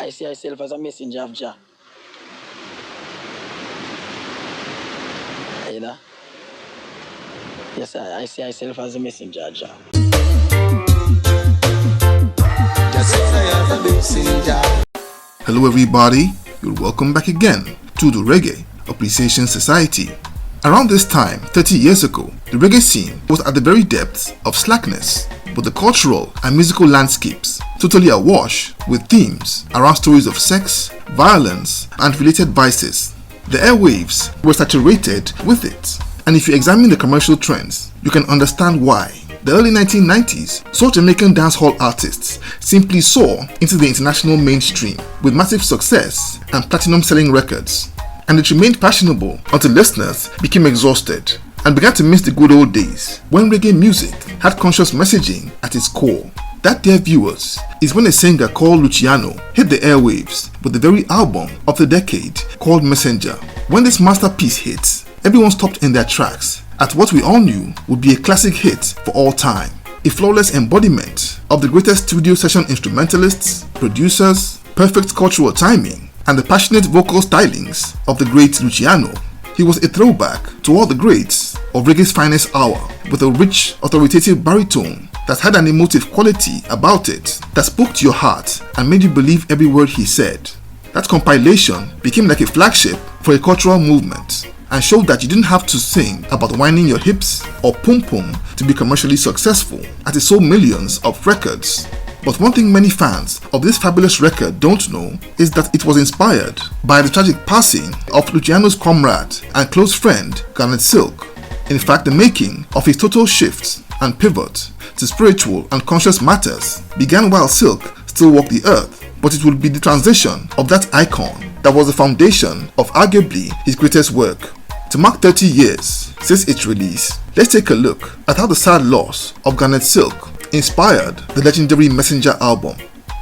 I see myself as a messenger of Jah. You know? Yes, I see myself as a messenger of Jah. Hello everybody, you're welcome back again to the Reggae Appreciation Society. Around this time, 30 years ago, the reggae scene was at the very depths of slackness, but the cultural and musical landscapes totally awash with themes around stories of sex, violence, and related vices. The airwaves were saturated with it, and if you examine the commercial trends, you can understand why. The early 1990s saw Jamaican dancehall artists simply soar into the international mainstream with massive success and platinum-selling records, and it remained fashionable until listeners became exhausted and began to miss the good old days when reggae music had conscious messaging at its core. That, dear viewers, is when a singer called Luciano hit the airwaves with the very album of the decade called Messenger. When this masterpiece hit, everyone stopped in their tracks at what we all knew would be a classic hit for all time. A flawless embodiment of the greatest studio session instrumentalists, producers, perfect cultural timing, and the passionate vocal stylings of the great Luciano. He was a throwback to all the greats of reggae's finest hour, with a rich, authoritative baritone that had an emotive quality about it that spoke to your heart and made you believe every word he said. That compilation became like a flagship for a cultural movement and showed that you didn't have to sing about winding your hips or pum-pum to be commercially successful, as it sold millions of records. But one thing many fans of this fabulous record don't know is that it was inspired by the tragic passing of Luciano's comrade and close friend Garnet. In fact, the making of his total shift and pivot to spiritual and conscious matters began while Silk still walked the earth, but it would be the transition of that icon that was the foundation of arguably his greatest work. To mark 30 years since its release, let's take a look at how the sad loss of Garnet inspired the legendary Messenger album.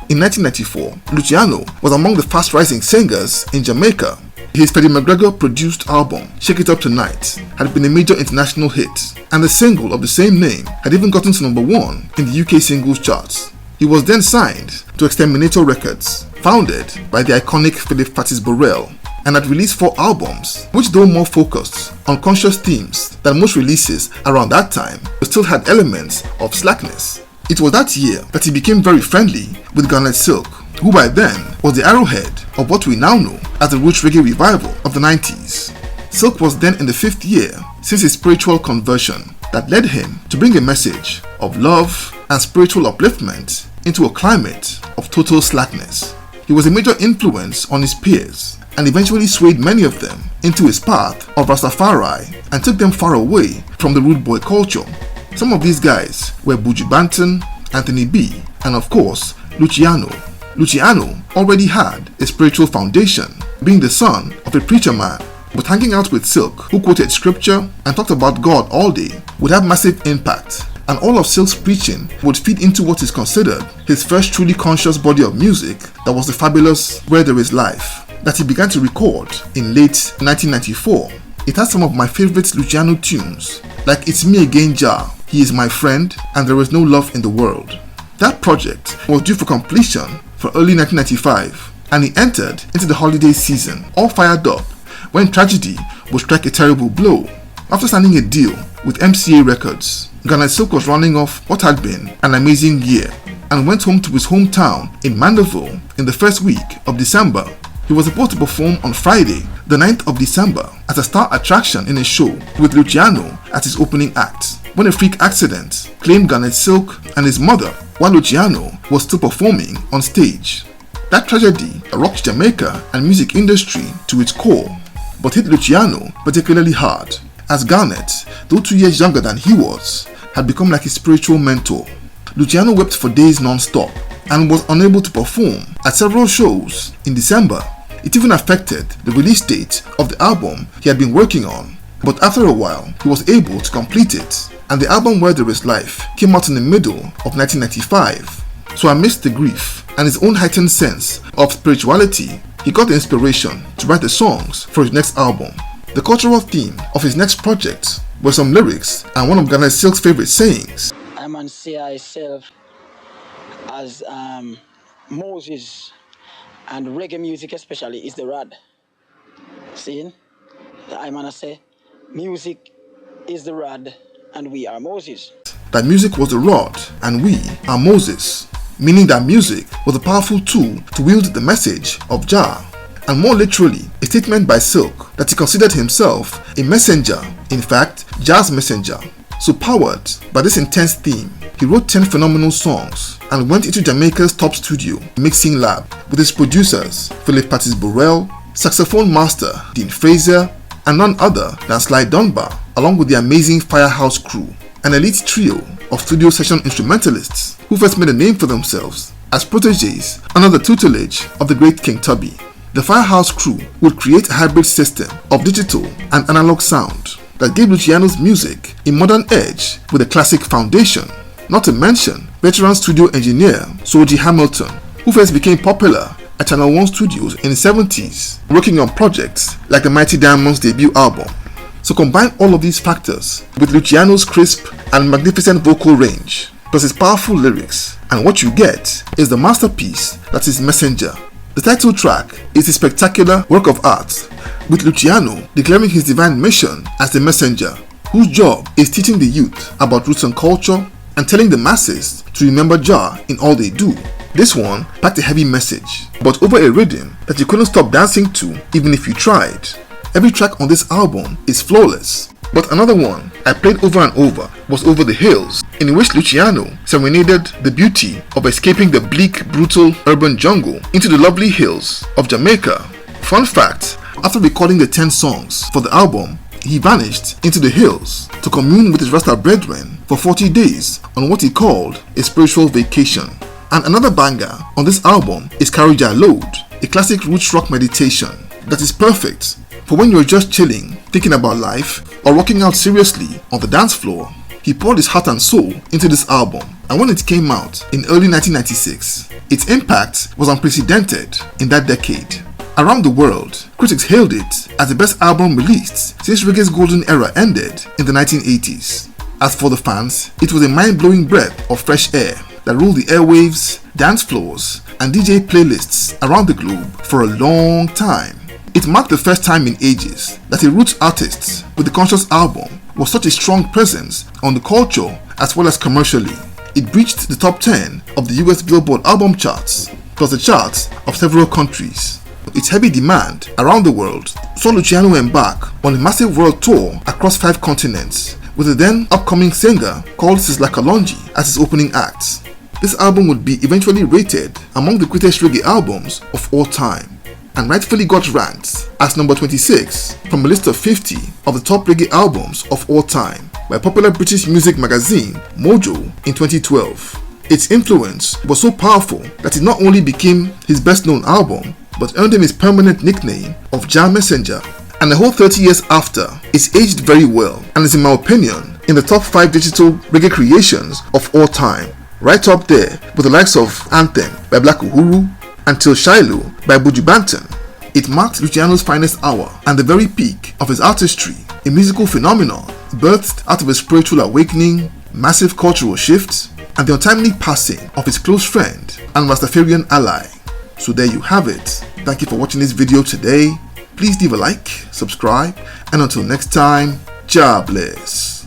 In 1994, Luciano was among the fast-rising singers in Jamaica. His Freddie McGregor produced album, Shake It Up Tonight, had been a major international hit, and the single of the same name had even gotten to number 1 in the UK singles charts. He was then signed to Exterminator Records, founded by the iconic Philip Fatis Burrell, and had released 4 albums, which though more focused on conscious themes than most releases around that time, but still had elements of slackness. It was that year that he became very friendly with Garnet, who by then was the arrowhead of what we now know as the roots reggae revival of the 90s. Silk was then in the 5th year since his spiritual conversion that led him to bring a message of love and spiritual upliftment into a climate of total slackness. He was a major influence on his peers and eventually swayed many of them into his path of Rastafari and took them far away from the rude boy culture. Some of these guys were Buju Banton, Anthony B, and of course, Luciano. Luciano already had a spiritual foundation, being the son of a preacher man, but hanging out with Silk, who quoted scripture and talked about God all day, would have massive impact, and all of Silk's preaching would feed into what is considered his first truly conscious body of music, that was the fabulous Where There Is Life, that he began to record in late 1994. It has some of my favorite Luciano tunes, like It's Me Again Jah, He Is My Friend, and There Is No Love in the World. That project was due for completion for early 1995, and he entered into the holiday season all fired up when tragedy would strike a terrible blow. After signing a deal with MCA Records, Garnet was running off what had been an amazing year and went home to his hometown in Mandeville in the first week of December. He was supposed to perform on Friday, the 9th of December, as a star attraction in a show with Luciano as his opening act, when a freak accident claimed Garnet and his mother while Luciano was still performing on stage. That tragedy rocked Jamaica and music industry to its core, but hit Luciano particularly hard, as Garnet, though 2 years younger than he was, had become like his spiritual mentor. Luciano wept for days non-stop and was unable to perform at several shows in December. It even affected the release date of the album he had been working on, but after a while he was able to complete it, and the album Where There Is Life came out in the middle of 1995. So amidst the grief and his own heightened sense of spirituality, he got the inspiration to write the songs for his next album. The cultural theme of his next project were some lyrics and one of Garnet favorite sayings. I man see myself as Moses And reggae music especially is the rod. See? I'm gonna say, music is the rod and we are Moses. That music was the rod and we are Moses, meaning that music was a powerful tool to wield the message of Jah, and more literally, a statement by Silk that he considered himself a messenger, in fact, Jah's messenger. So powered by this intense theme, he wrote 10 phenomenal songs and went into Jamaica's top studio mixing lab with his producers Philip Pattis Burrell, saxophone master Dean Fraser, and none other than Sly Dunbar, along with the amazing Firehouse crew, an elite trio of studio session instrumentalists who first made a name for themselves as proteges under the tutelage of the great King Tubby. The Firehouse crew would create a hybrid system of digital and analog sound that gave Luciano's music a modern edge with a classic foundation, not to mention veteran studio engineer Soji Hamilton, who first became popular at Channel 1 Studios in the 70s, working on projects like the Mighty Diamonds debut album. So combine all of these factors with Luciano's crisp and magnificent vocal range, plus his powerful lyrics, and what you get is the masterpiece that is Messenger. The title track is a spectacular work of art, with Luciano declaring his divine mission as the messenger, whose job is teaching the youth about roots and culture and telling the masses to remember Jah in all they do. This one packed a heavy message, but over a rhythm that you couldn't stop dancing to even if you tried. Every track on this album is flawless. But another one I played over and over was Over the Hills, in which Luciano serenaded the beauty of escaping the bleak, brutal urban jungle into the lovely hills of Jamaica. Fun fact, after recording the 10 songs for the album, he vanished into the hills to commune with his Rasta brethren for 40 days on what he called a spiritual vacation. And another banger on this album is Carry Jah Load, a classic roots rock meditation that is perfect for when you're just chilling, thinking about life, or rocking out seriously on the dance floor. He poured his heart and soul into this album, and when it came out in early 1996, its impact was unprecedented in that decade. Around the world, critics hailed it as the best album released since reggae's golden era ended in the 1980s. As for the fans, it was a mind-blowing breath of fresh air that ruled the airwaves, dance floors, and DJ playlists around the globe for a long time. It marked the first time in ages that a roots artist with a conscious album was such a strong presence on the culture as well as commercially. It breached the top 10 of the US Billboard album charts, plus the charts of several countries. Its heavy demand around the world saw Luciano embark on a massive world tour across 5 continents, with the then upcoming singer called Sizzla Kalonji as his opening act. This album would be eventually rated among the greatest reggae albums of all time, and rightfully got ranked as number 26 from a list of 50 of the top reggae albums of all time by popular British music magazine Mojo in 2012. Its influence was so powerful that it not only became his best known album, but earned him his permanent nickname of Jah Messenger. And a whole 30 years after, it's aged very well and is, in my opinion, in the top 5 digital reggae creations of all time, right up there with the likes of Anthem by Black Uhuru and Till Shiloh by Buju Banton. It marked Luciano's finest hour and the very peak of his artistry, a musical phenomenon birthed out of a spiritual awakening, massive cultural shifts, and the untimely passing of his close friend and Rastafarian ally. So there you have it. Thank you for watching this video today. Please leave a like, subscribe, and until next time, Jah bless.